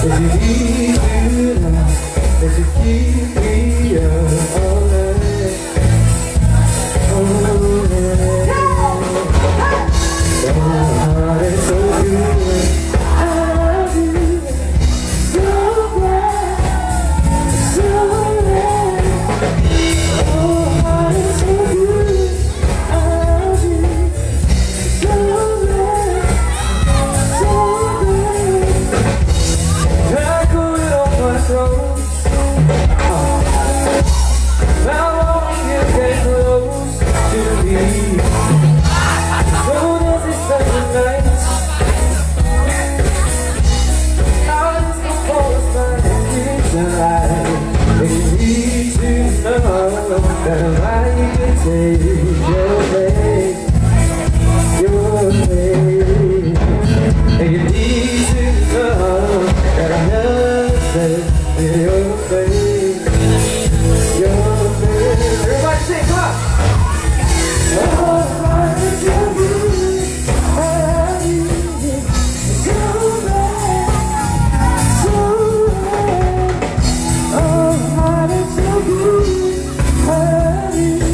If you need to know, if you keep me up all night. Oh yeah. Your heart is so good. I love you so bad, so bad. Oh, heart is so good. I love you so bad, so bad. I could it on my throat. How long you get close to me? So does it start tonight? How does it fall my life? And you need to know that I can take your place, your place. And you need to know that I never said your face, your face. Everybody sing, come on! Oh, I miss you, I love you so bad, so bad. Oh, I miss you, I love you.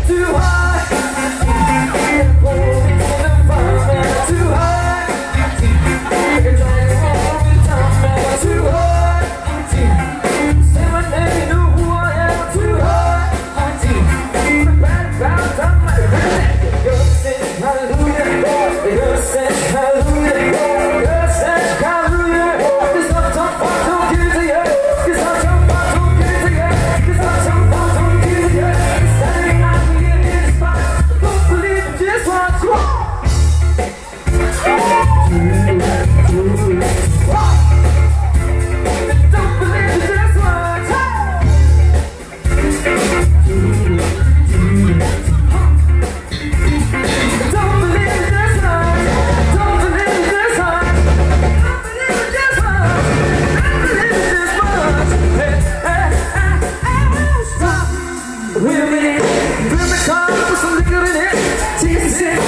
Too high. Too high. Too high. Say my name, you know who I am. Too high. God says hallelujah. God says hallelujah. God says hallelujah. Cause I'm tough, I don't give it to you. Cause I'm tough, I don't give it to you. Cause I'm tough, I don't give it to you. Standing out here in this spot. Don't believe it, just watch. Don't believe it, just watch. Don't believe it, just watch. Don't believe it, just watch. Don't believe it, just watch. Don't believe it, just watch. Hey, hey, hey, hey, stop. Wait a minute. Fill the car with some liquor in it. Jesus said,